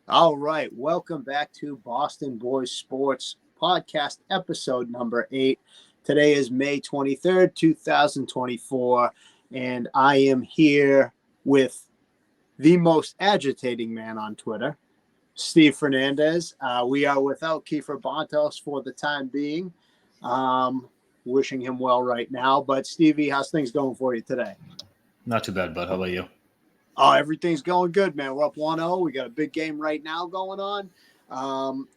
All right. Welcome back to Boston Boys Sports Podcast, episode number 8. Today is May 23rd, 2024, and I am here with the most agitating man on Twitter, Steve Fernandez. We are without Kiefer Bontos for the time being. Wishing him well right now. But, Stevie, how's things going for you today? Not too bad, bud. How about you? Oh, everything's going good, man. We're up 1-0. We got a big game right now going on. Um,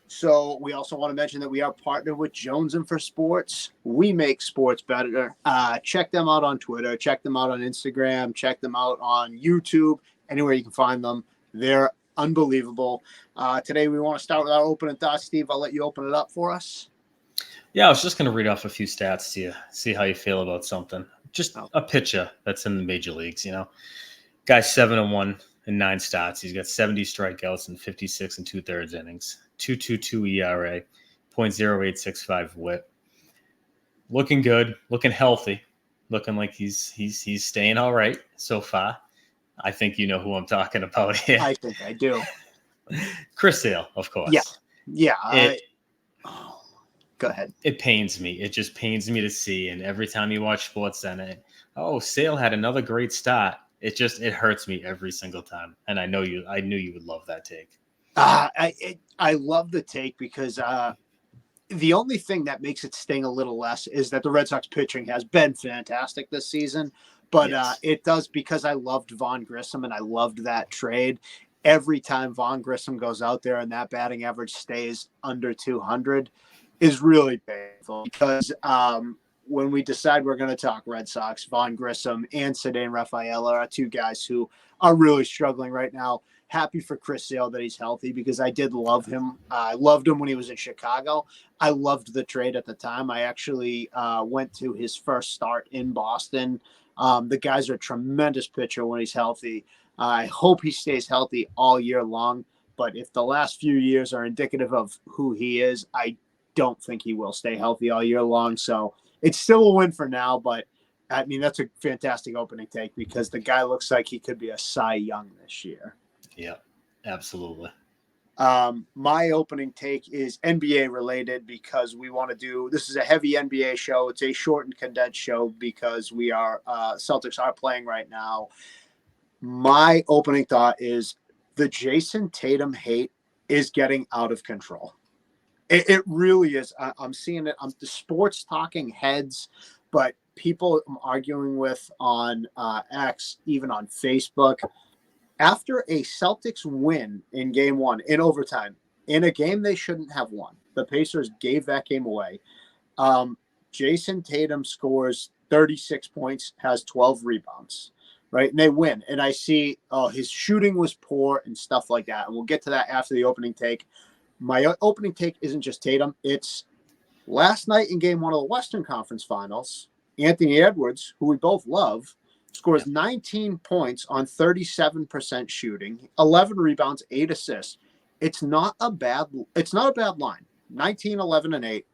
So we also want to mention that we are partnered with Jones and for Sports. We make sports better. Check them out on Twitter. Check them out on Instagram. Check them out on YouTube. Anywhere you can find them. They're unbelievable. Today we want to start with our opening thoughts. Steve, I'll let you open it up for us. Yeah, I was just going to read off a few stats to you, see how you feel about something. Just a pitcher that's in the major leagues, Guy's 7-1 in 9 starts. He's got 70 strikeouts and 56 and 2/3 innings. 2.22 ERA, .0865 WHIP. Looking good, looking healthy, looking like he's staying all right so far. I think you know who I'm talking about here. I think I do. Chris Sale, of course. Yeah. Go ahead. It pains me. It just pains me to see. And every time you watch SportsCenter, Sale had another great start. It hurts me every single time. And I knew you would love that take. I love the take because the only thing that makes it sting a little less is that the Red Sox pitching has been fantastic this season. But Yes. It does, because I loved Vaughn Grissom and I loved that trade. Every time Vaughn Grissom goes out there and that batting average stays under 200 is really painful, because when we decide we're going to talk Red Sox, Vaughn Grissom and Ceddanne Rafaela are two guys who are really struggling right now. Happy for Chris Sale that he's healthy, because I did love him. I loved him when he was in Chicago. I loved the trade at the time. I actually went to his first start in Boston. The guy's a tremendous pitcher when he's healthy. I hope he stays healthy all year long. But if the last few years are indicative of who he is, I don't think he will stay healthy all year long. So it's still a win for now. But I mean, that's a fantastic opening take, because the guy looks like he could be a Cy Young this year. Yeah, absolutely. My opening take is NBA related, because we want to do, this is a heavy NBA show. It's a short and condensed show because we are Celtics are playing right now. My opening thought is the Jason Tatum hate is getting out of control. It really is. I'm seeing it. I'm the sports talking heads, but people I'm arguing with on X, even on Facebook, after a Celtics win in game 1 in overtime, in a game they shouldn't have won. The Pacers gave that game away. Jason Tatum scores 36 points, has 12 rebounds, right? And they win. And I see, his shooting was poor and stuff like that. And we'll get to that after the opening take. My opening take isn't just Tatum. It's last night in game 1 of the Western Conference Finals, Anthony Edwards, who we both love, scores 19 points on 37% shooting, 11 rebounds, 8 assists. It's not a bad line. 19, 11, and 8.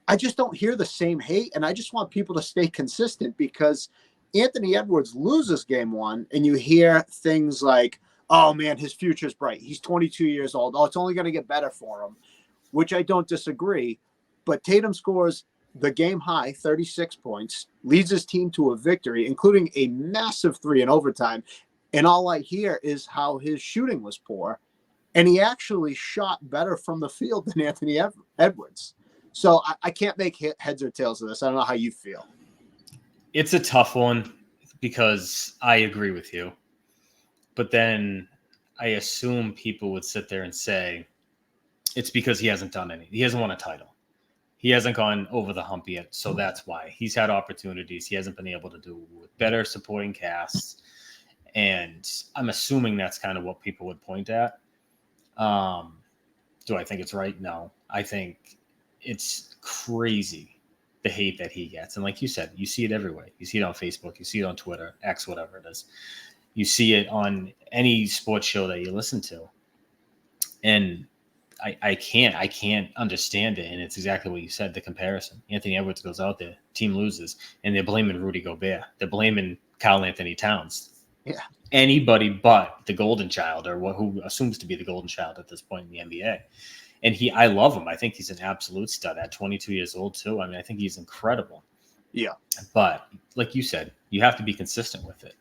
I just don't hear the same hate, and I just want people to stay consistent, because Anthony Edwards loses game 1, and you hear things like, oh, man, his future's bright. He's 22 years old. Oh, it's only going to get better for him, which I don't disagree. But Tatum scores the game high, 36 points, leads his team to a victory, including a massive 3 in overtime. And all I hear is how his shooting was poor. And he actually shot better from the field than Anthony Edwards. So I can't make heads or tails of this. I don't know how you feel. It's a tough one, because I agree with you. But then I assume people would sit there and say it's because he hasn't done anything. He hasn't won a title. He hasn't gone over the hump yet, so that's why. He's had opportunities. He hasn't been able to do with better supporting casts. And I'm assuming that's kind of what people would point at. Do I think it's right? No. I think it's crazy, the hate that he gets. And like you said, you see it everywhere. You see it on Facebook. You see it on Twitter, X, whatever it is. You see it on any sports show that you listen to. And I can't understand it. And it's exactly what you said, the comparison. Anthony Edwards goes out there, team loses, and they're blaming Rudy Gobert. They're blaming Karl Anthony Towns. anybody but the golden child, or who assumes to be the golden child at this point in the NBA. And I love him. I think he's an absolute stud at 22 years old too. I mean, I think he's incredible. Yeah. But like you said, you have to be consistent with it.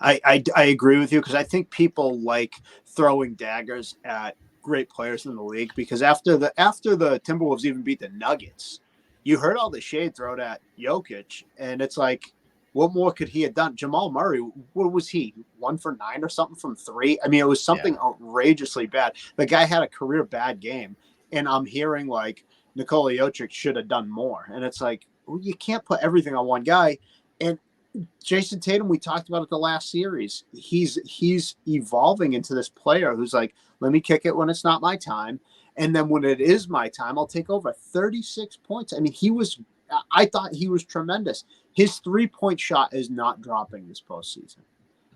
I agree with you, because I think people like throwing daggers at great players in the league, because after the Timberwolves even beat the Nuggets, you heard all the shade thrown at Jokic, and it's like, what more could he have done? Jamal Murray, what was he, 1 for 9 or something from 3? I mean, it was something outrageously bad. The guy had a career bad game, and I'm hearing like Nikola Jokic should have done more, and it's like, well, you can't put everything on one guy. And Jason Tatum, we talked about it the last series. He's evolving into this player who's like, let me kick it when it's not my time, and then when it is my time, I'll take over. 36 points. I mean, I thought he was tremendous. His 3-point shot is not dropping this postseason.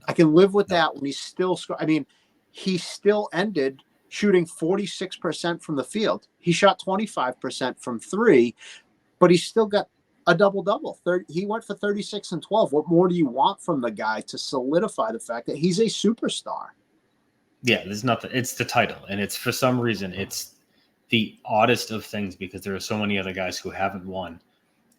I can live with that when he's still I mean, he still ended shooting 46% from the field. He shot 25% from 3, but he still got a double-double. He went for 36 and 12. What more do you want from the guy to solidify the fact that he's a superstar? Yeah, there's nothing. It's the title, and it's, for some reason, it's the oddest of things, because there are so many other guys who haven't won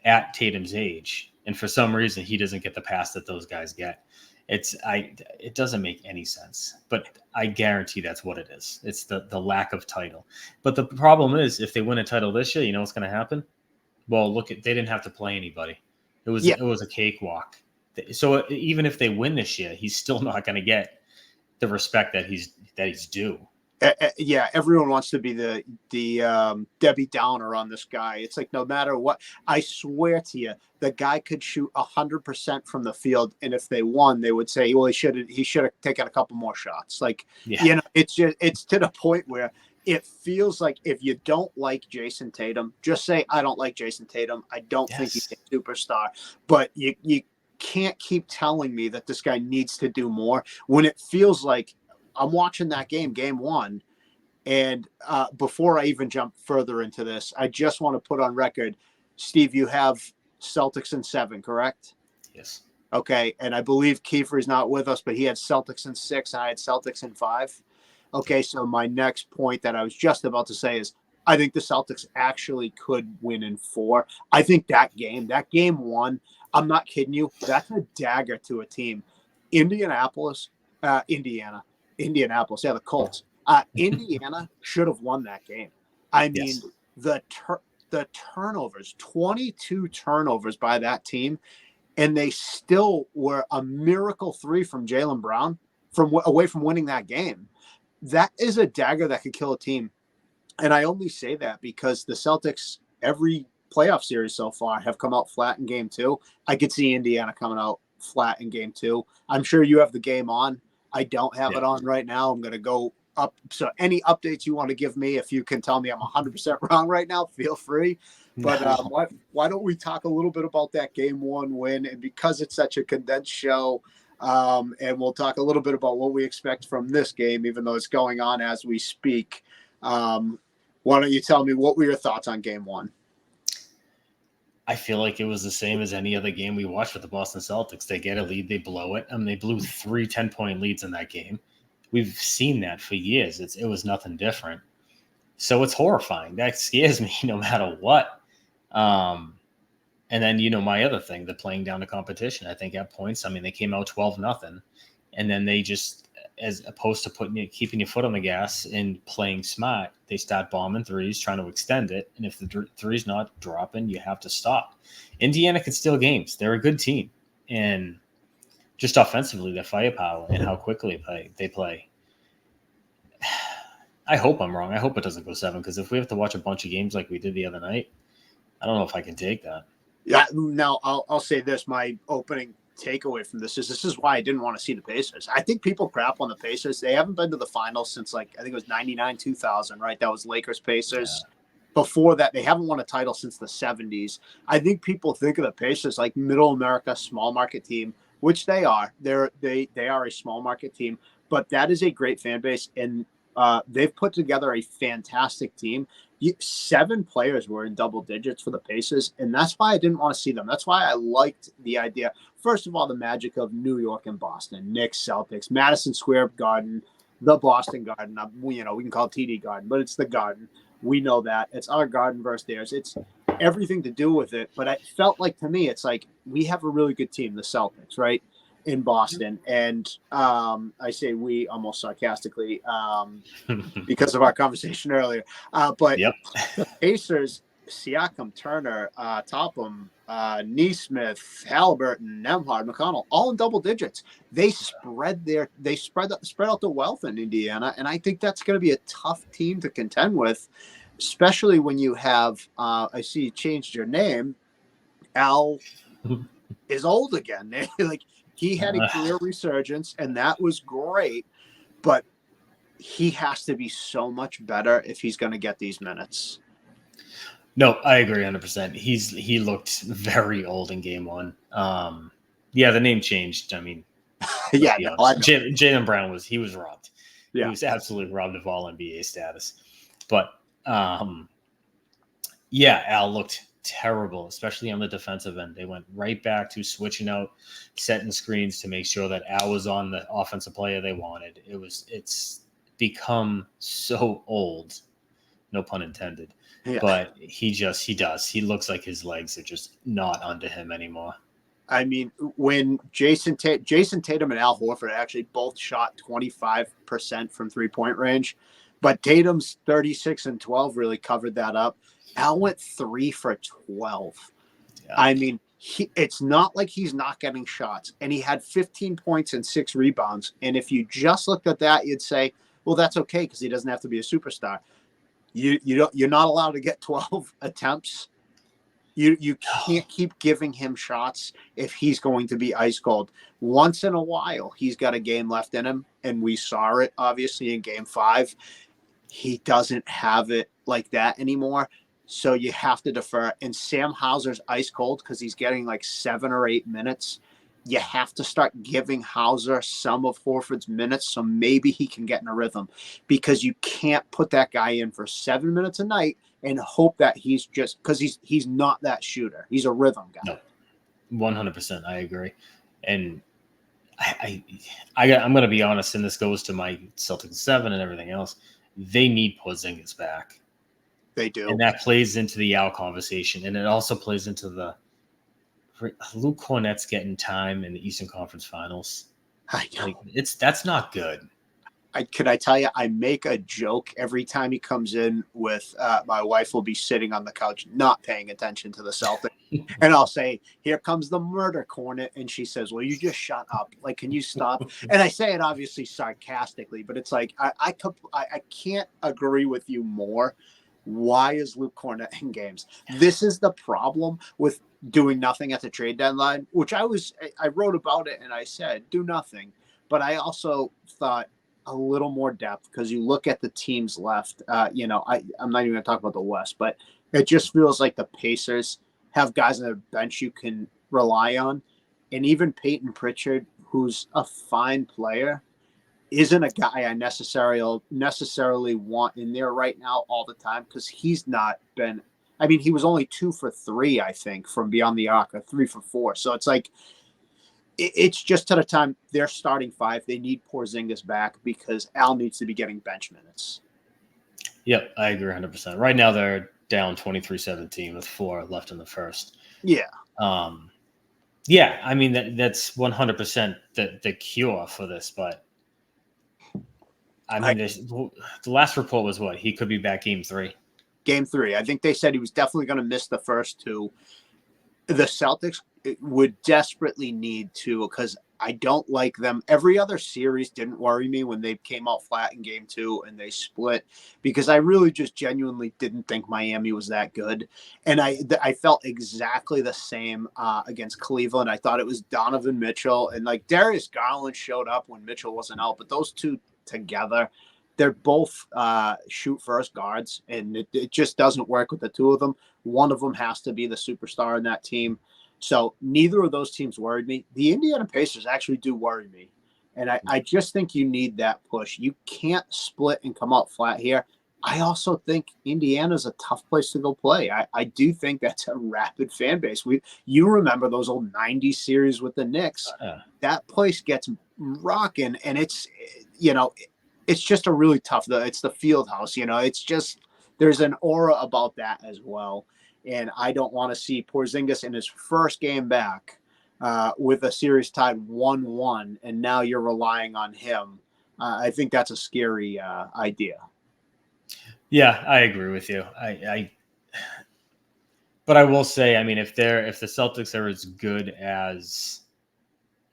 at Tatum's age, and for some reason he doesn't get the pass that those guys get. It doesn't make any sense, but I guarantee that's what it is. It's the lack of title. But the problem is, if they win a title this year, you know what's going to happen? Well, they didn't have to play anybody. It was a cakewalk. So even if they win this year, he's still not going to get the respect that he's due. Yeah, everyone wants to be the Debbie Downer on this guy. It's like, no matter what, I swear to you, the guy could shoot 100% from the field, and if they won, they would say, well, he should have taken a couple more shots. Like, it's to the point where it feels like, if you don't like Jason Tatum, just say, I don't like Jason Tatum. I don't think he's a superstar. But you can't keep telling me that this guy needs to do more, when it feels like, I'm watching that game 1, and before I even jump further into this, I just want to put on record, Steve, you have Celtics in 7, correct? Yes. Okay, and I believe Kiefer is not with us, but he had Celtics in 6, and I had Celtics in 5. Okay, so my next point that I was just about to say is, I think the Celtics actually could win in 4. I think that game 1, I'm not kidding you, that's a dagger to a team. Indianapolis, the Colts. Indiana should have won that game. I mean, the turnovers, 22 turnovers by that team, and they still were a miracle 3 from Jaylen Brown away from winning that game. That is a dagger that could kill a team. And I only say that because the Celtics, every playoff series so far, have come out flat in game 2. I could see Indiana coming out flat in game 2. I'm sure you have the game on. I don't have it on right now. I'm going to go up. So any updates you want to give me, if you can tell me I'm 100% wrong right now, feel free. But why don't we talk a little bit about that game 1 win? And because it's such a condensed show, and we'll talk a little bit about what we expect from this game, even though it's going on as we speak. Why don't you tell me, what were your thoughts on game 1? I feel like it was the same as any other game we watched with the Boston Celtics. They get a lead, they blow it. I mean, they blew 3 10-point leads in that game. We've seen that for years. It was nothing different. So it's horrifying. That scares me no matter what. And then, my other thing, the playing down the competition. I think at points, I mean, they came out 12-0, and then they just, as opposed to keeping your foot on the gas and playing smart, they start bombing threes, trying to extend it. And if the three's not dropping, you have to stop. Indiana can steal games. They're a good team. And just offensively, their firepower and how quickly they play. I hope I'm wrong. I hope it doesn't go 7, because if we have to watch a bunch of games like we did the other night, I don't know if I can take that. Yeah. Now I'll say this. My opening takeaway from this is why I didn't want to see the Pacers. I think people crap on the Pacers. They haven't been to the finals since, I think it was 99, 2000, right? That was Lakers Pacers. Yeah. Before that, they haven't won a title since the 70s. I think people think of the Pacers like middle America, small market team, which they are. They are a small market team, but that is a great fan base, and they've put together a fantastic team. 7 players were in double digits for the Pacers, and that's why I didn't want to see them. That's why I liked the idea. First of all, the magic of New York and Boston, Knicks, Celtics, Madison Square Garden, the Boston Garden. We can call it TD Garden, but it's the Garden. We know that. It's our Garden versus theirs. It's everything to do with it. But it felt like, to me, it's like we have a really good team, the Celtics, right? In Boston, and I say we almost sarcastically because of our conversation earlier. But Yep. the Pacers, Siakam, Turner, Topham, Neesmith, Halliburton, Nembhard, McConnell, all in double digits. They spread out the wealth in Indiana, and I think that's going to be a tough team to contend with, especially when you have. I see you changed your name. Al is old again. Like. He had a career resurgence, and that was great, but he has to be so much better if he's going to get these minutes. No, I agree 100%. He looked very old in game 1. Yeah, the name changed. I mean, yeah, Jaylen Brown was robbed. Yeah. He was absolutely robbed of all NBA status. But yeah, Al looked terrible, especially on the defensive end. They went right back to switching out, setting screens to make sure that Al was on the offensive player they wanted. It's become so old, no pun intended. Yeah. But he looks like his legs are just not under him anymore. I mean, when Jason Tatum and Al Horford actually both shot 25% from 3-point range, but Tatum's 36 and 12 really covered that up. Al went 3 for 12. Yeah. I mean, it's not like he's not getting shots, and he had 15 points and 6 rebounds. And if you just looked at that, you'd say, well, that's okay because he doesn't have to be a superstar. You're not allowed to get 12 attempts. You can't keep giving him shots if he's going to be ice cold. Once in a while, he's got a game left in him, and we saw it obviously in Game 5. He doesn't have it like that anymore. So you have to defer. And Sam Hauser's ice cold because he's getting like 7 or 8 minutes. You have to start giving Hauser some of Horford's minutes so maybe he can get in a rhythm, because you can't put that guy in for 7 minutes a night and hope that he's just because he's not that shooter. He's a rhythm guy. No, 100%. I agree. And I'm going to be honest, and this goes to my Celtics 7 and everything else. They need Porzingis back. They do. And that plays into the Al conversation. And it also plays into the Luke Cornett's getting time in the Eastern Conference Finals. I know. That's not good. Can I tell you, I make a joke every time he comes in with my wife will be sitting on the couch not paying attention to the Celtics. And I'll say, here comes the murder cornet. And she says, well, you just shut up. Like, can you stop? And I say it obviously sarcastically, but it's like, I can't agree with you more. Why is Luke Cornett in games? This is the problem with doing nothing at the trade deadline, which I wrote about it and I said, do nothing. But I also thought a little more depth, because you look at the teams left, I'm not even going to talk about the West, but it just feels like the Pacers have guys on their bench you can rely on. And even Peyton Pritchard, who's a fine player, isn't a guy I necessarily want in there right now all the time, because he's not been – I mean, he was only 2 for 3, I think, from beyond the arc, or 3 for 4. So it's like it's just to the time they're starting 5. They need Porzingis back because Al needs to be getting bench minutes. Yep, I agree 100%. Right now they're down 23-17 with 4 left in the first. Yeah. Yeah, I mean, that's 100% the cure for this, but – I mean, the last report was what? He could be back Game 3. Game 3. I think they said he was definitely going to miss the first 2. The Celtics would desperately need to, because I don't like them. Every other series didn't worry me when they came out flat in Game 2 and they split, because I really just genuinely didn't think Miami was that good. And I felt exactly the same against Cleveland. I thought it was Donovan Mitchell, and like Darius Garland showed up when Mitchell wasn't out, but those two together, they're both shoot first guards, and it just doesn't work with the two of them. One of them has to be the superstar in that team. So neither of those teams worried me. The Indiana Pacers actually do worry me, and I just think you need that push. You can't split and come out flat here. I also think Indiana's a tough place to go play. I do think that's a rapid fan base. You remember those old '90s series with the Knicks? Uh, That place gets rocking, and it's just a really tough. It's the field house, It's just there's an aura about that as well, and I don't want to see Porzingis in his first game back with a series tied 1-1, and now you're relying on him. I think that's a scary idea. yeah, I agree with you. But I will say, I mean, if the Celtics are as good as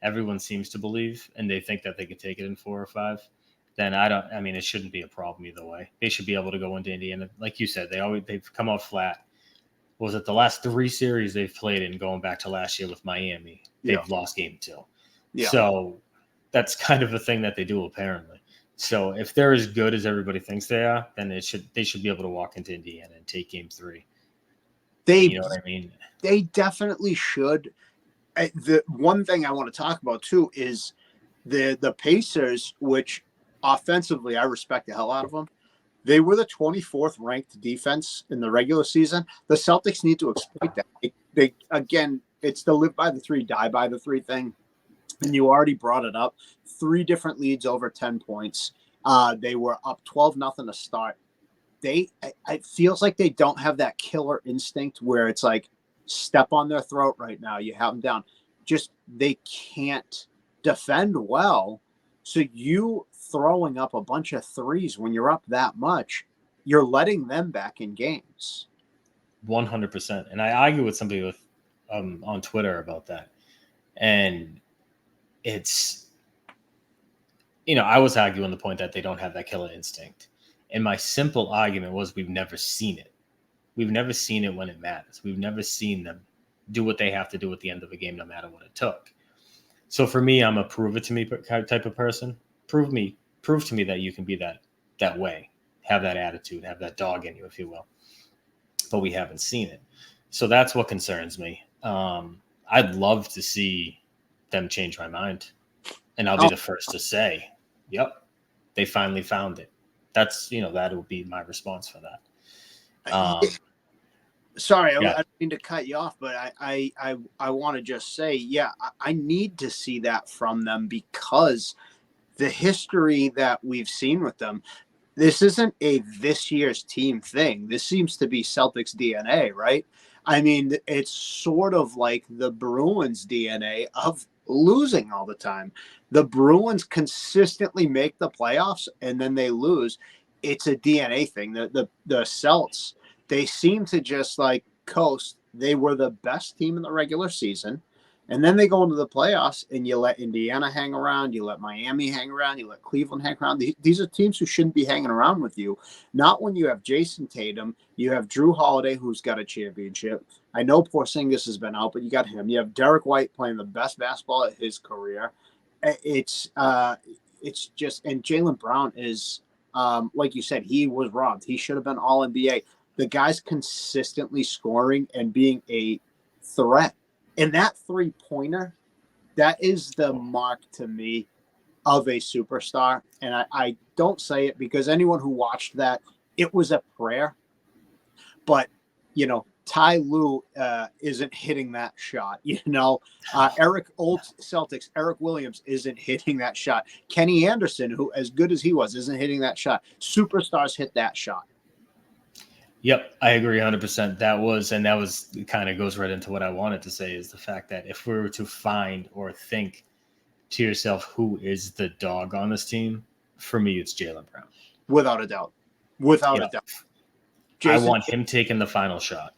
everyone seems to believe, and they think that they could take it in 4 or 5, then I mean, it shouldn't be a problem either way. They should be able to go into Indiana, like you said. They've come out flat. What was it the last 3 series they've played in, going back to last year with Miami? They've lost game 2. Yeah. So that's kind of a thing that they do apparently. So if they're as good as everybody thinks they are, then they should be able to walk into Indiana and take game 3. You know what I mean? They definitely should. The one thing I want to talk about too is the Pacers, which offensively I respect the hell out of them. They were the 24th ranked defense in the regular season. The Celtics need to exploit that. They again, it's the live by the 3, die by the 3 thing. And you already brought it up. 3 different leads over 10 points. They were up 12-0 to start. It feels like they don't have that killer instinct where it's like step on their throat right now. You have them down. Just they can't defend well. So you throwing up a bunch of threes when you're up that much, you're letting them back in games. 100%. And I argue with somebody on Twitter about that. And it's, I was arguing the point that they don't have that killer instinct. And my simple argument was we've never seen it. We've never seen it when it matters. We've never seen them do what they have to do at the end of a game, no matter what it took. So for me, I'm a prove it to me type of person. Prove to me that you can be that way, have that attitude, have that dog in you, if you will. But we haven't seen it. So that's what concerns me. I'd love to see them change my mind. And I'll be the first to say, yep, they finally found it. That's, that would be my response for that. Sorry, yeah. I didn't mean to cut you off, but I want to just say, yeah, I need to see that from them because the history that we've seen with them, this isn't this year's team thing. This seems to be Celtics DNA, right? I mean, it's sort of like the Bruins DNA of losing all the time. The Bruins consistently make the playoffs and then they lose. It's a DNA thing. The Celts, they seem to just like coast. They were the best team in the regular season. And then they go into the playoffs and you let Indiana hang around. You let Miami hang around. You let Cleveland hang around. These are teams who shouldn't be hanging around with you. Not when you have Jason Tatum. You have Drew Holiday, who's got a championship. I know Porzingis has been out, but you got him. You have Derek White playing the best basketball of his career. It's just, and Jaylen Brown is, like you said, he was robbed. He should have been all NBA. The guy's consistently scoring and being a threat. And that 3-pointer, that is the mark to me of a superstar. And I don't say it because anyone who watched that, it was a prayer. But, Ty Lue isn't hitting that shot. Old Celtics, Eric Williams isn't hitting that shot. Kenny Anderson, who as good as he was, isn't hitting that shot. Superstars hit that shot. Yep, I agree 100%. That was kind of goes right into what I wanted to say is the fact that if we were to find or think to yourself who is the dog on this team, for me, it's Jaylen Brown. Without a doubt. Without a doubt. I want him taking the final shot.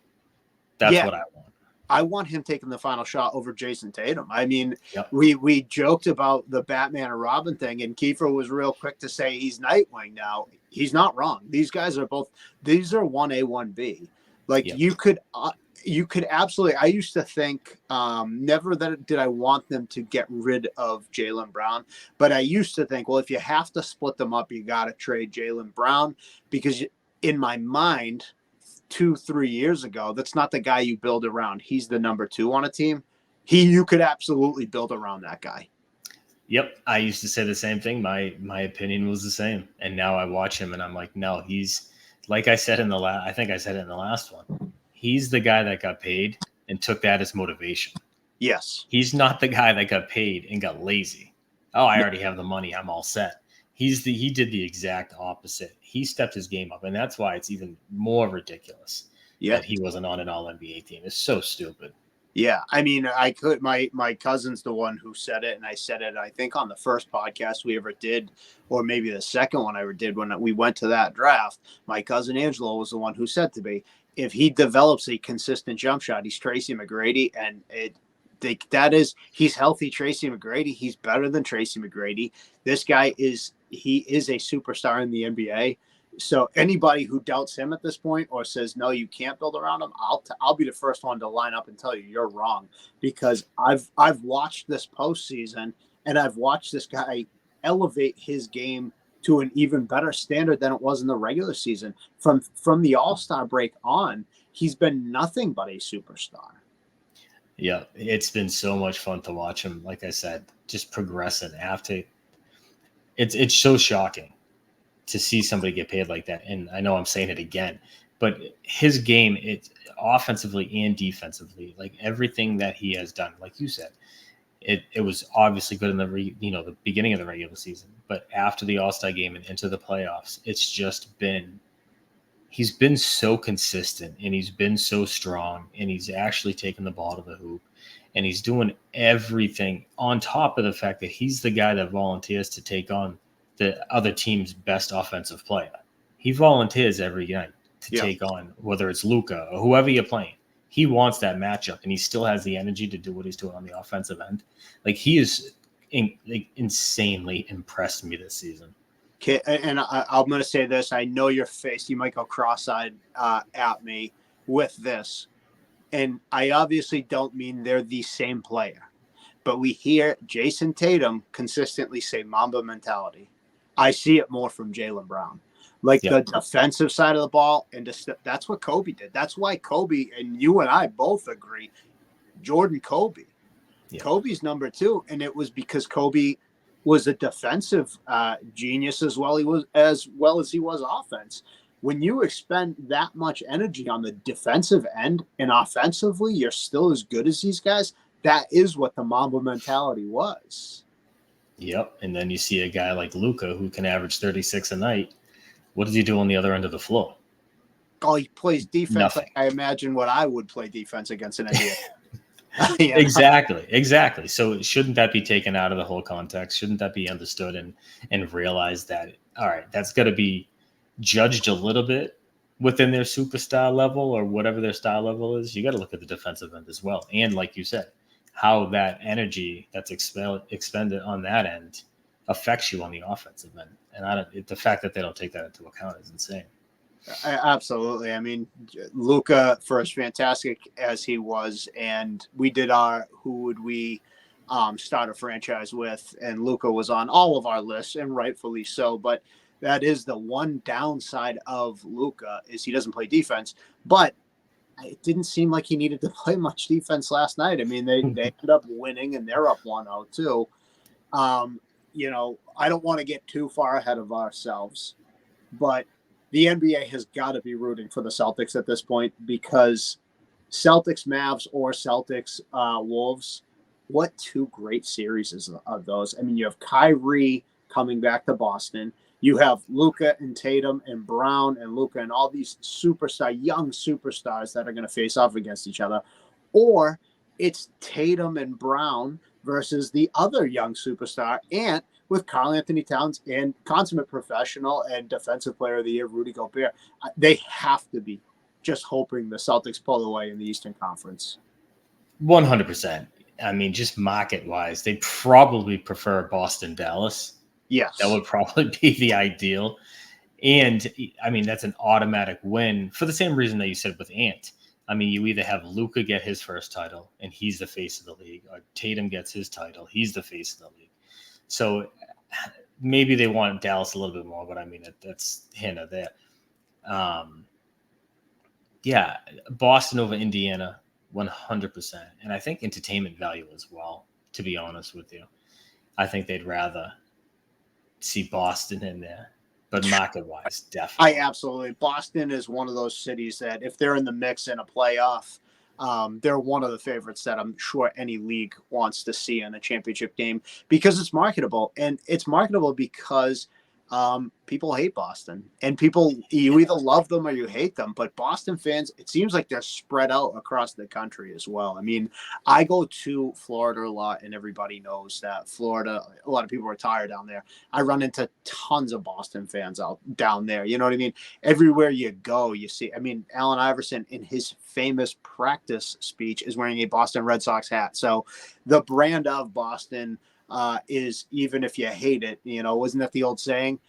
That's what I want. I want him taking the final shot over Jason Tatum. I mean, we joked about the Batman and Robin thing, and Kiefer was real quick to say he's Nightwing now. He's not wrong. These guys are these are 1A, 1B. Like you could absolutely, I used to think, never that did I want them to get rid of Jaylen Brown, but I used to think, well, if you have to split them up, you got to trade Jaylen Brown because in my mind, 2-3 years ago, that's not the guy you build around. He's the number 2 on a team. You could absolutely build around that guy. Yep, I used to say the same thing. My opinion was the same, and now I watch him and I'm like, no, he's like I said in the last, I think I said it in the last one. He's the guy that got paid and took that as motivation. Yes. He's not the guy that got paid and got lazy. Oh, I already have the money. I'm all set. He did the exact opposite. He stepped his game up, and that's why it's even more ridiculous Yeah. that he wasn't on an All NBA team. It's so stupid. Yeah, I mean, my cousin's the one who said it, and I said it, I think, on the first podcast we ever did, or maybe the second one I ever did when we went to that draft. My cousin Angelo was the one who said to me, if he develops a consistent jump shot, he's Tracy McGrady, and he's healthy Tracy McGrady. He's better than Tracy McGrady. This guy is a superstar in the NBA. So anybody who doubts him at this point or says no, you can't build around him, I'll be the first one to line up and tell you you're wrong, because I've watched this postseason and I've watched this guy elevate his game to an even better standard than it was in the regular season. From the All-Star break on, he's been nothing but a superstar. Yeah, it's been so much fun to watch him. Like I said, just progressing after. It's so shocking to see somebody get paid like that. And I know I'm saying it again, but his game, it's offensively and defensively, like everything that he has done, like you said, it was obviously good in the beginning of the regular season, but after the All-Star game and into the playoffs, it's just been, he's been so consistent and he's been so strong, and he's actually taken the ball to the hoop, and he's doing everything on top of the fact that he's the guy that volunteers to take on the other team's best offensive player. He volunteers every night to take on, whether it's Luka or whoever you're playing. He wants that matchup, and he still has the energy to do what he's doing on the offensive end. Like, he is insanely impressed me this season. Okay, and I'm going to say this. I know your face. You might go cross-eyed at me with this. And I obviously don't mean they're the same player. But we hear Jason Tatum consistently say Mamba mentality. I see it more from Jaylen Brown. Like the defensive side of the ball, and that's what Kobe did. That's why Kobe, and you and I both agree, Jordan Kobe. Yeah. Kobe's number 2, and it was because Kobe was a defensive genius as well as he was offense. When you expend that much energy on the defensive end and offensively, you're still as good as these guys. That is what the Mamba mentality was. Yep. And then you see a guy like Luka who can average 36 a night. What does he do on the other end of the floor? Oh, he plays defense. Nothing. Like I imagine what I would play defense against an NBA. Yeah. Exactly. So shouldn't that be taken out of the whole context? Shouldn't that be understood and realized that, all right, that's got to be judged a little bit within their superstar level or whatever their style level is? You got to look at the defensive end as well. And like you said, how that energy that's expended on that end affects you on the offensive end. And the fact that they don't take that into account is insane. Absolutely. I mean, Luka, for as fantastic as he was, and we did our who would we start a franchise with, and Luka was on all of our lists, and rightfully so. But that is the one downside of Luka, is he doesn't play defense. But it didn't seem like he needed to play much defense last night. I mean, they ended up winning, and they're up 1-0 too. I don't want to get too far ahead of ourselves, but the NBA has got to be rooting for the Celtics at this point, because Celtics Mavs or Celtics Wolves, what 2 great series of those. I mean, you have Kyrie coming back to Boston. You have Luka and Tatum and Brown and Luka and all these young superstars that are going to face off against each other. Or it's Tatum and Brown versus the other young superstar, Ant, with Karl-Anthony Towns and consummate professional and defensive player of the year, Rudy Gobert. They have to be just hoping the Celtics pull away in the Eastern Conference. 100%. I mean, just market-wise, they probably prefer Boston-Dallas. Yes. That would probably be the ideal. And, I mean, that's an automatic win for the same reason that you said with Ant. I mean, you either have Luka get his first title, and he's the face of the league, or Tatum gets his title, he's the face of the league. So maybe they want Dallas a little bit more, but I mean, that's hint of there. Yeah, Boston over Indiana, 100%. And I think entertainment value as well, to be honest with you. I think they'd rather see Boston in there but market-wise, I definitely. absolutely. Boston is one of those cities that if they're in the mix in a playoff, they're one of the favorites that I'm sure any league wants to see in a championship game because it's marketable. And it's marketable because people hate Boston. And people, you either love them or you hate them. But Boston fans, it seems like they're spread out across the country as well. I mean, I go to Florida a lot, and everybody knows that Florida, a lot of people retire down there. I run into tons of Boston fans out down there. You know what I mean? Everywhere you go, you see. I mean, Allen Iverson in his famous practice speech is wearing a Boston Red Sox hat. So the brand of Boston is even if you hate it. You know, wasn't that the old saying?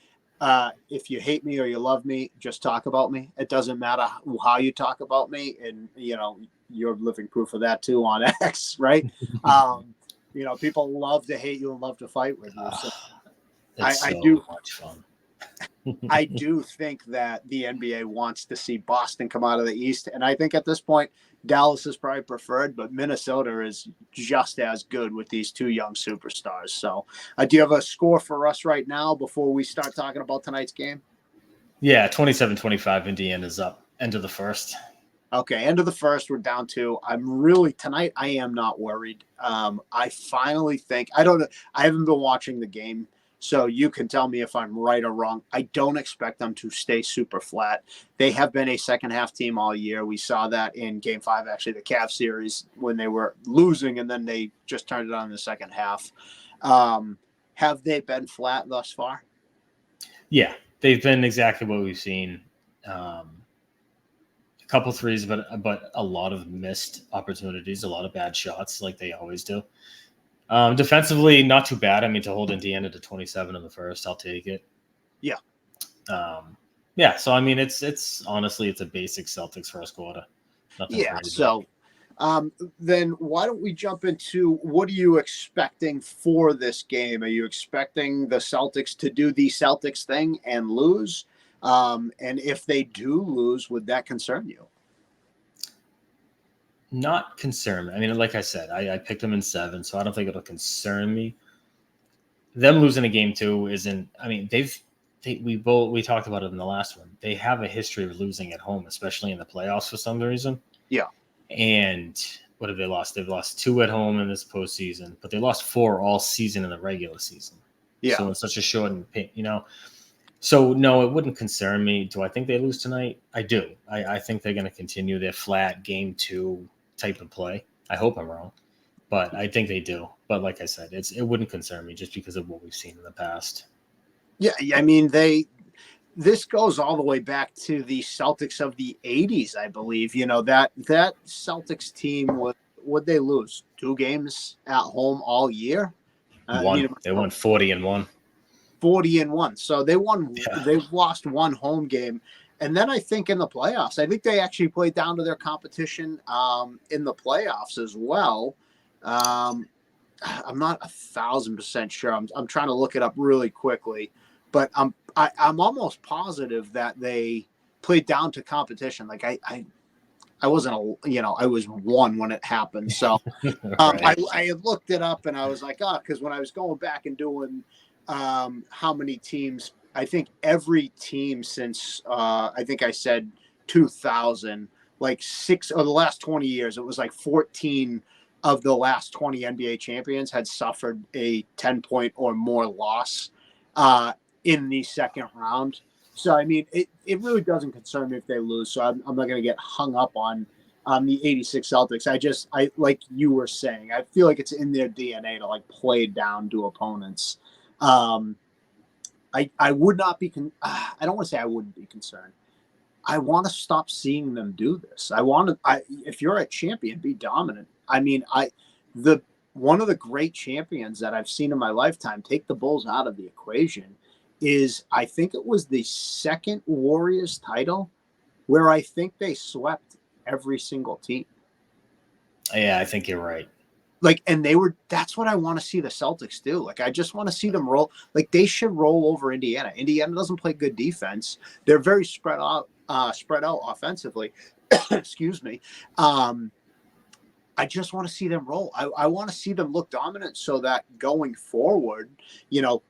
If you hate me or you love me, just talk about me. It doesn't matter how you talk about me, and you know you're living proof of that too on X, right? You know, people love to hate you and love to fight with you. So It's I so do much fun. I do think that the NBA wants to see Boston come out of the East. And I think at this point, Dallas is probably preferred, but Minnesota is just as good with these two young superstars. So, do you have a score for us right now before we start talking about tonight's game? Yeah, 27-25, Indiana's up. End of the first. Okay, end of the first, we're down two. I'm really tonight. I am not worried. I finally think I don't know. I haven't been watching the game, so you can tell me if I'm right or wrong. I don't expect them to stay super flat. They have been a second half team all year. We saw that in Game 5, actually, the Cavs series when they were losing, and then they just turned it on in the second half. Have they been flat thus far? Yeah, they've been exactly what we've seen. A couple threes, but a lot of missed opportunities, a lot of bad shots, like they always do. Defensively, not too bad. I mean, to hold Indiana to 27 in the first, I'll take it. Yeah. Yeah. So I mean, it's honestly it's a basic Celtics first quarter. Nothing Yeah. crazy. So then why don't we jump into what are you expecting for this game? Are you expecting the Celtics to do the Celtics thing and lose? And if they do lose, would that concern you? Not concerned. I mean, like I said, I picked them in 7, so I don't think it'll concern me. Them losing a game two isn't. I mean, we talked about it in the last one. They have a history of losing at home, especially in the playoffs for some reason. Yeah. And what have they lost? They've lost 2 at home in this postseason, but they lost 4 all season in the regular season. Yeah. So in such a short So no, it wouldn't concern me. Do I think they lose tonight? I do. I think they're going to continue their flat game 2 type of play. I hope I'm wrong, but I think they do. But like I said, it wouldn't concern me just because of what we've seen in the past. Yeah. I mean, this goes all the way back to the Celtics of the 80s, I believe. You know, that Celtics team would they lose 2 games at home all year? They won 40-1. 40-1. So they won. Yeah. They've lost 1 home game, and then I think in the playoffs, I think they actually played down to their competition in the playoffs as well. I'm not 1,000% sure. I'm trying to look it up really quickly, but I'm almost positive that they played down to competition. Like I wasn't I was 1 when it happened. So Right. I had looked it up and I was like, because when I was going back and doing how many teams, I think every team since I think I said 2000, like 6 or the last 20 years, it was like 14 of the last 20 NBA champions had suffered a 10-point or more loss in the second round. So, I mean, it really doesn't concern me if they lose. So I'm not going to get hung up on the 86 Celtics. I like you were saying, I feel like it's in their DNA to like play down to opponents. I would not be, I don't want to say I wouldn't be concerned. I want to stop seeing them do this. If you're a champion, be dominant. I mean, one of the great champions that I've seen in my lifetime take the Bulls out of the equation is I think it was the second Warriors title where I think they swept every single team. Yeah, I think you're right. Like, and that's what I want to see the Celtics do. Like, I just want to see them roll. Like, they should roll over Indiana. Indiana doesn't play good defense. They're very spread out offensively. Excuse me. I just want to see them roll. I want to see them look dominant so that going forward,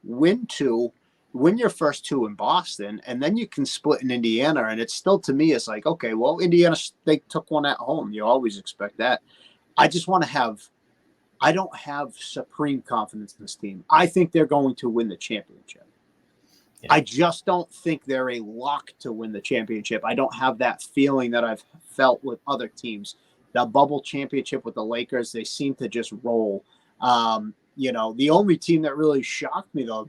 win 2, win your first two in Boston, and then you can split in Indiana. And it's still, to me, it's like, okay, well, Indiana, they took one at home. You always expect that. I just want to have, I don't have supreme confidence in this team. I think they're going to win the championship. Yeah. I just don't think they're a lock to win the championship. I don't have that feeling that I've felt with other teams. The bubble championship with the Lakers, they seem to just roll. The only team that really shocked me, though,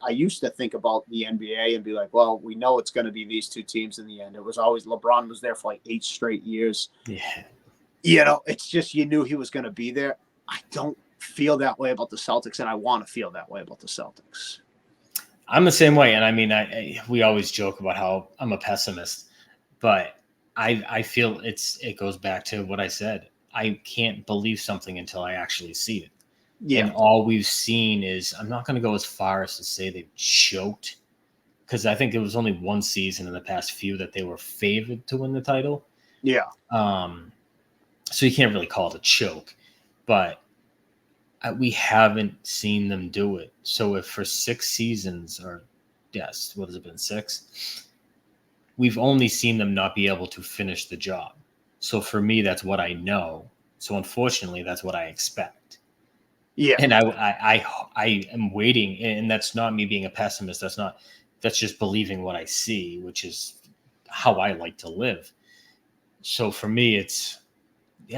I used to think about the NBA and be like, well, we know it's going to be these two teams in the end. It was always LeBron was there for like 8 straight years. Yeah. It's just you knew he was going to be there. I don't feel that way about the Celtics, and I want to feel that way about the Celtics. I'm the same way. And I mean, we always joke about how I'm a pessimist, but I feel it goes back to what I said. I can't believe something until I actually see it. Yeah. And all we've seen is, I'm not going to go as far as to say they've choked, because I think it was only one season in the past few that they were favored to win the title. Yeah. So you can't really call it a choke, but we haven't seen them do it. So if for 6 seasons, or yes, what has it been, 6? We've only seen them not be able to finish the job. So for me, that's what I know. So unfortunately, that's what I expect. Yeah. And I am waiting, and that's not me being a pessimist. That's just believing what I see, which is how I like to live. So for me, it's,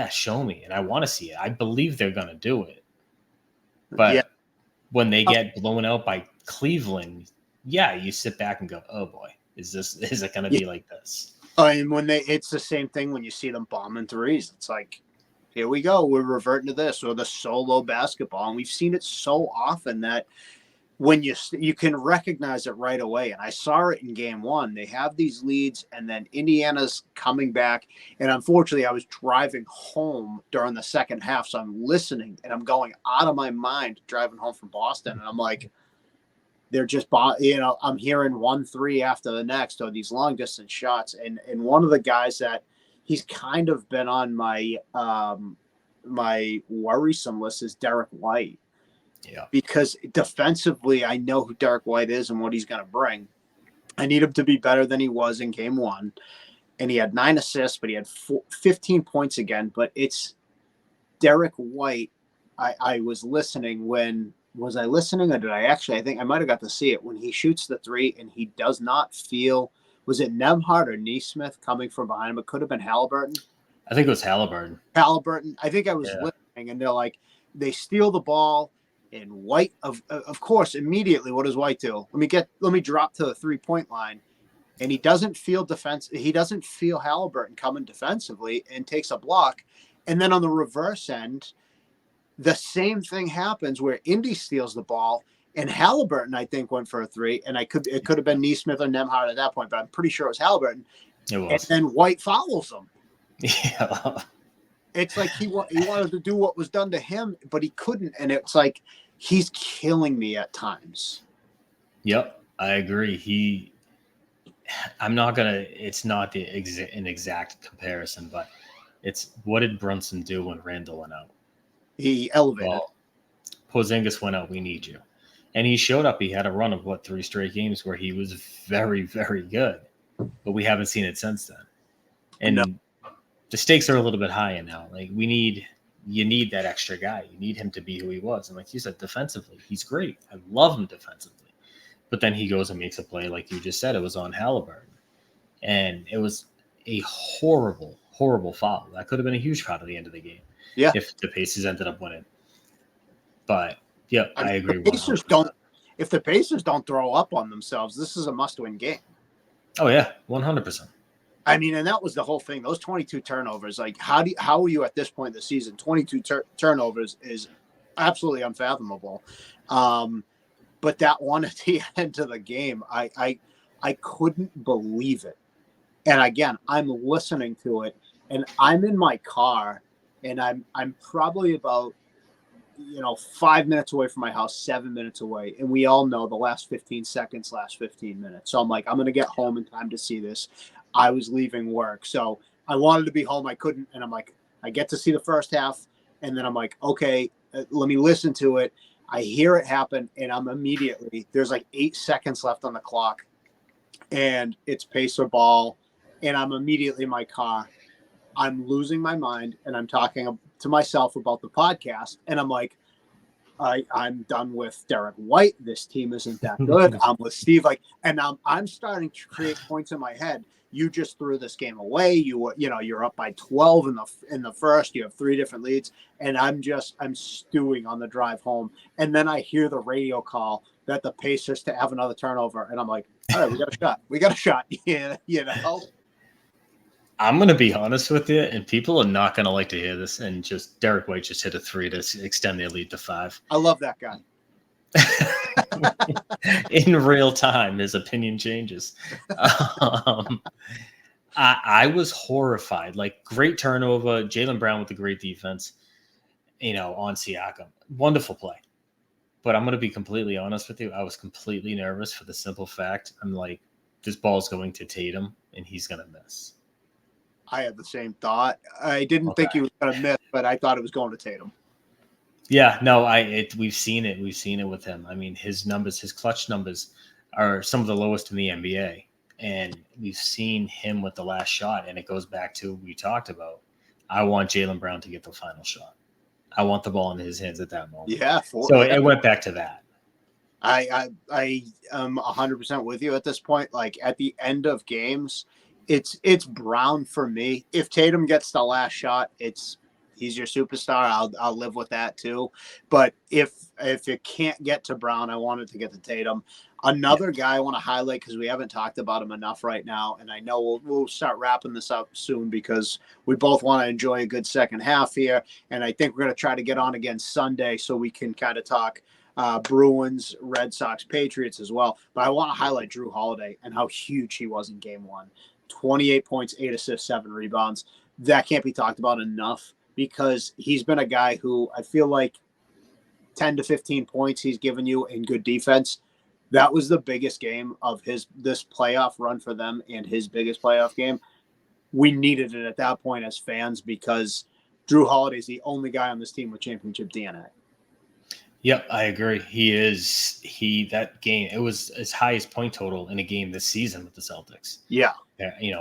show me. And I want to see it. I believe they're going to do it. But when they get blown out by Cleveland, you sit back and go, oh boy, is it going to be like this? And it's the same thing when you see them bombing threes. It's like, here we go. We're reverting to this, or the solo basketball. And we've seen it so often that when you can recognize it right away. And I saw it in game 1. They have these leads, and then Indiana's coming back. And unfortunately, I was driving home during the second half, so I'm listening, and I'm going out of my mind driving home from Boston. And I'm like, they're just, I'm hearing 1-3 after the next, or these long distance shots. And one of the guys that he's kind of been on my my worrisome list is Derek White. Yeah. Because defensively, I know who Derek White is and what he's going to bring. I need him to be better than he was in game 1. And he had 9 assists, but he had 15 points again. But it's Derek White. I was listening was I listening, or did I actually? I think I might have got to see it when he shoots the 3 and he does not feel. Was it Nembhard or Nesmith coming from behind him? It could have been Halliburton. I think it was Halliburton. I think I was listening, and they're like, they steal the ball, and White, of course, immediately, what does White do? Let me drop to the 3-point line, and he doesn't feel He doesn't feel Halliburton coming defensively, and takes a block, and then on the reverse end, the same thing happens where Indy steals the ball. And Halliburton, I think, went for a 3, and it could have been Nesmith or Nembhard at that point, but I'm pretty sure it was Halliburton. It was. And then White follows him. Yeah. It's like he wanted to do what was done to him, but he couldn't. And it's like, he's killing me at times. Yep, I agree. It's not an exact comparison, but it's, what did Brunson do when Randall went out? He elevated. Well, Porzingis went out. We need you. And he showed up. He had a run of 3 straight games where he was very, very good, but we haven't seen it since then. And the stakes are a little bit higher now. Like, you need that extra guy. You need him to be who he was. And like you said, defensively, he's great. I love him defensively. But then he goes and makes a play, like you just said, it was on Halliburton. And it was a horrible, horrible foul. That could have been a huge part of the end of the game. Yeah. If the Pacers ended up winning. But I agree. If the Pacers don't throw up on themselves, this is a must-win game. Oh yeah, 100%. I mean, and that was the whole thing. Those 22 turnovers, like how are you at this point in the season? 22 turnovers is absolutely unfathomable. But that one at the end of the game, I couldn't believe it. And again, I'm listening to it, and I'm in my car, and I'm probably about 5 minutes away from my house, 7 minutes away. And we all know the last 15 seconds, last 15 minutes. So I'm like, I'm going to get home in time to see this. I was leaving work. So I wanted to be home. I couldn't. And I'm like, I get to see the first half. And then I'm like, okay, let me listen to it. I hear it happen, and I'm immediately, there's like 8 seconds left on the clock, and it's Pacer ball, and I'm immediately in my car. I'm losing my mind, and I'm talking to myself about the podcast, and I'm like, I'm done with Derek White. This team isn't that good. I'm with Steve. And I'm starting to create points in my head. You just threw this game away. You're up by 12 in the first. You have 3 different leads, and I'm stewing on the drive home. And then I hear the radio call that the Pacers to have another turnover, and I'm like, all right, we got a shot. We got a shot. Yeah, I'm going to be honest with you, and people are not going to like to hear this. And just Derek White just hit a 3 to extend their lead to 5. I love that guy. In real time, his opinion changes. I was horrified. Like, great turnover. Jaylen Brown with a great defense, on Siakam. Wonderful play. But I'm going to be completely honest with you. I was completely nervous for the simple fact. I'm like, this ball's going to Tatum, and he's going to miss. I had the same thought. I didn't think he was going to miss, but I thought it was going to Tatum. Yeah, no, we've seen it. We've seen it with him. I mean, his clutch numbers are some of the lowest in the NBA. And we've seen him with the last shot, and it goes back to what we talked about. I want Jaylen Brown to get the final shot. I want the ball in his hands at that moment. Yeah. It went back to that. I am 100% with you at this point. Like, at the end of games, it's Brown for me. If Tatum gets the last shot, he's your superstar. I'll live with that too. But if it can't get to Brown, I want it to get to Tatum. Another guy I want to highlight, because we haven't talked about him enough right now, and I know we'll start wrapping this up soon because we both want to enjoy a good second half here, and I think we're going to try to get on again Sunday so we can kind of talk Bruins, Red Sox, Patriots as well. But I want to highlight Jrue Holiday and how huge he was in Game 1. 28 points, 8 assists, 7 rebounds. That can't be talked about enough, because he's been a guy who I feel like 10 to 15 points he's given you in good defense. That was the biggest game of this playoff run for them, and his biggest playoff game. We needed it at that point as fans, because Jrue Holiday is the only guy on this team with championship DNA. Yep, I agree. That game, it was his highest point total in a game this season with the Celtics. Yeah.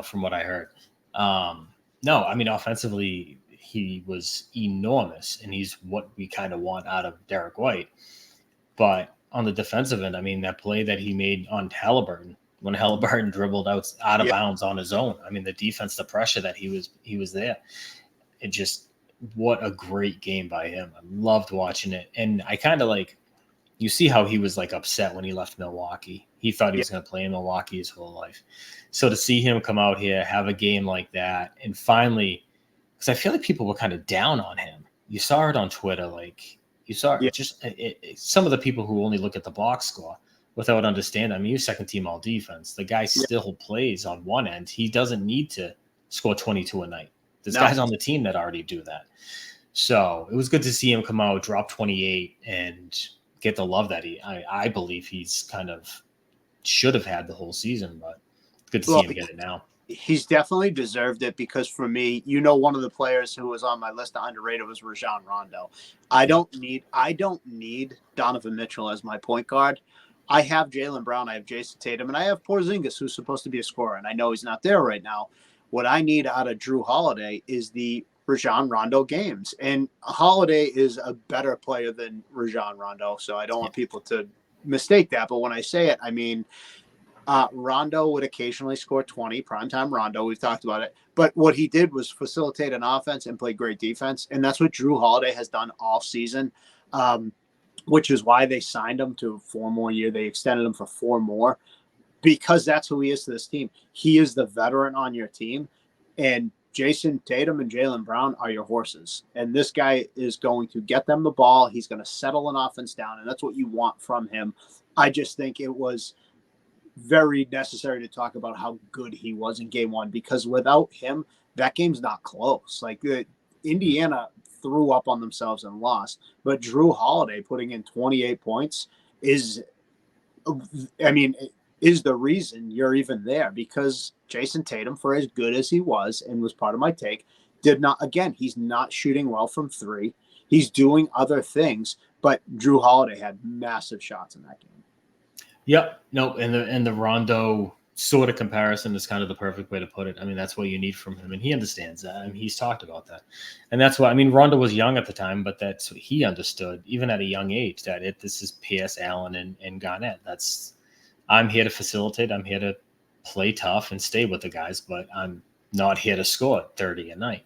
From what I heard. No, I mean, offensively, he was enormous, and he's what we kind of want out of Derek White. But on the defensive end, I mean, that play that he made on Halliburton, when Halliburton dribbled out of bounds on his own. I mean, the defense, the pressure that he was there. It just, what a great game by him. I loved watching it. And I kind of you see how he was upset when he left Milwaukee. He thought he was going to play in Milwaukee his whole life. So to see him come out here, have a game like that, and finally, because I feel like people were kind of down on him. You saw it on Twitter, you saw some of the people who only look at the box score without understanding. I mean, he's second team all defense. The guy still plays on one end. He doesn't need to score 22 a night. There's guys on the team that already do that. So it was good to see him come out, drop 28, and get the love that I believe he's kind of should have had the whole season, but good to see him get it now. He's definitely deserved it, because for me, one of the players who was on my list of underrated was Rajon Rondo. I don't need Donovan Mitchell as my point guard. I have Jaylen Brown, I have Jason Tatum, and I have Porzingis, who's supposed to be a scorer, and I know he's not there right now. What I need out of Jrue Holiday is the Rajon Rondo games, and Holiday is a better player than Rajon Rondo, so I don't want people to mistake that. But when I say it, I mean, Rondo would occasionally score 20, primetime Rondo. We've talked about it. But what he did was facilitate an offense and play great defense. And that's what Jrue Holiday has done all season, which is why they signed him to 4 more years. They extended him for 4 more, because that's who he is to this team. He is the veteran on your team. And Jason Tatum and Jaylen Brown are your horses. And this guy is going to get them the ball. He's going to settle an offense down. And that's what you want from him. I just think it was very necessary to talk about how good he was in Game 1, because without him, that game's not close. Indiana threw up on themselves and lost, but Jrue Holiday putting in 28 points is the reason you're even there, because Jason Tatum, for as good as he was and was part of my take, did not, again, he's not shooting well from 3. He's doing other things, but Drew Holiday had massive shots in that game. Yep. No, and the Rondo sort of comparison is kind of the perfect way to put it. I mean, that's what you need from him, and he understands that. I mean, he's talked about that, and that's why. I mean, Rondo was young at the time, but that's what he understood, even at a young age, that this is Pierce, Allen, and Garnett. I'm here to facilitate. I'm here to play tough and stay with the guys, but I'm not here to score 30 a night.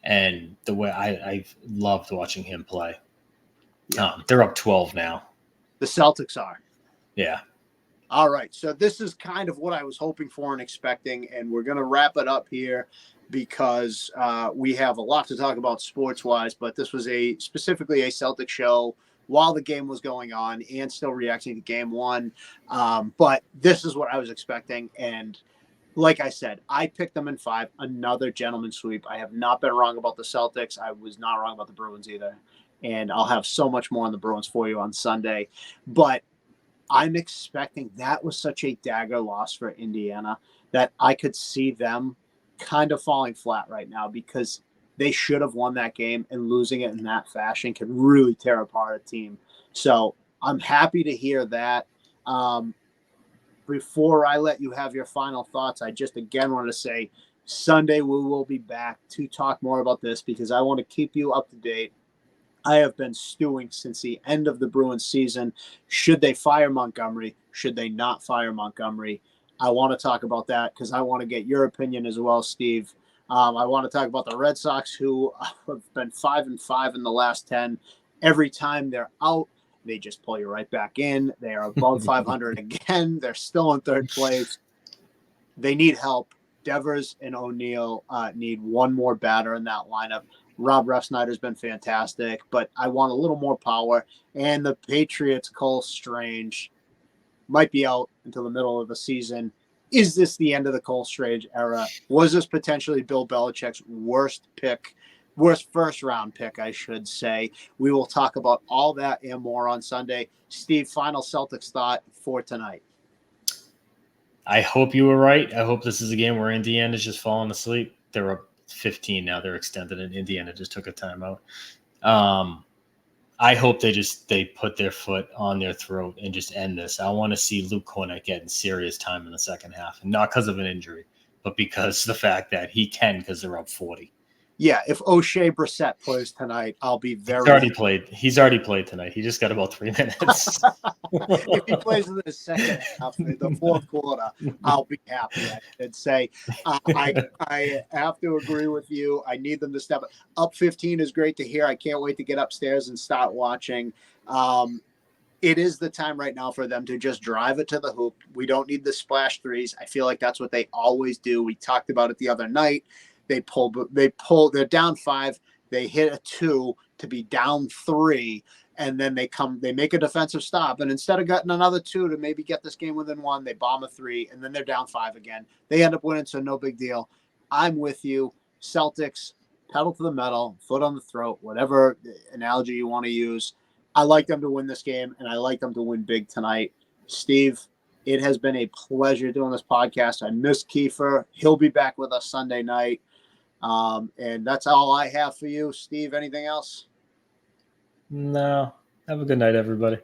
And the way I've loved watching him play. They're up 12 now. The Celtics are. Yeah. All right. So this is kind of what I was hoping for and expecting, and we're going to wrap it up here because we have a lot to talk about sports-wise, but this was specifically a Celtic show while the game was going on and still reacting to game one. But this is what I was expecting, and like I said, I picked them in 5, another gentleman sweep. I have not been wrong about the Celtics. I was not wrong about the Bruins either, and I'll have so much more on the Bruins for you on Sunday. But I'm expecting that was such a dagger loss for Indiana that I could see them kind of falling flat right now because they should have won that game, and losing it in that fashion can really tear apart a team. So I'm happy to hear that. Before I let you have your final thoughts, I just again want to say Sunday we will be back to talk more about this because I want to keep you up to date. I have been stewing since the end of the Bruins season. Should they fire Montgomery? Should they not fire Montgomery? I want to talk about that because I want to get your opinion as well, Steve. I want to talk about the Red Sox, who have been 5-5 in the last 10. Every time they're out, they just pull you right back in. They are above 500 again. They're still in third place. They need help. Devers and O'Neill need one more batter in that lineup. Rob Refsnyder's been fantastic, but I want a little more power. And the Patriots, Cole Strange, might be out until the middle of the season. Is this the end of the Cole Strange era? Was this potentially Bill Belichick's worst first-round pick, I should say? We will talk about all that and more on Sunday. Steve, final Celtics thought for tonight. I hope you were right. I hope this is a game where Indiana's just falling asleep. They're up 15 now. They're extended, and Indiana just took a timeout. I hope they put their foot on their throat and just end this. I want to see Luke Cornett getting serious time in the second half, and not because of an injury, but because the fact that he can because they're up 40. Yeah, if O'Shea Brissett plays tonight, I'll be very. He's already played tonight. He just got about 3 minutes. If he plays in the second half, the fourth quarter, I'll be happy. I'd say I have to agree with you. I need them to step up. 15 is great to hear. I can't wait to get upstairs and start watching. It is the time right now for them to just drive it to the hoop. We don't need the splash threes. I feel like that's what they always do. We talked about it the other night. They're down 5. They hit a 2 to be down 3. And then they make a defensive stop. And instead of getting another 2 to maybe get this game within 1, they bomb a 3. And then they're down 5 again. They end up winning, so no big deal. I'm with you. Celtics, pedal to the metal, foot on the throat, whatever analogy you want to use. I like them to win this game, and I like them to win big tonight. Steve, it has been a pleasure doing this podcast. I miss Kiefer. He'll be back with us Sunday night. And that's all I have for you. Steve, anything else? No. Have a good night, everybody.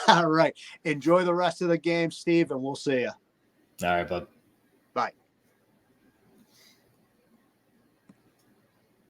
All right. Enjoy the rest of the game, Steve, and we'll see you. All right, bud.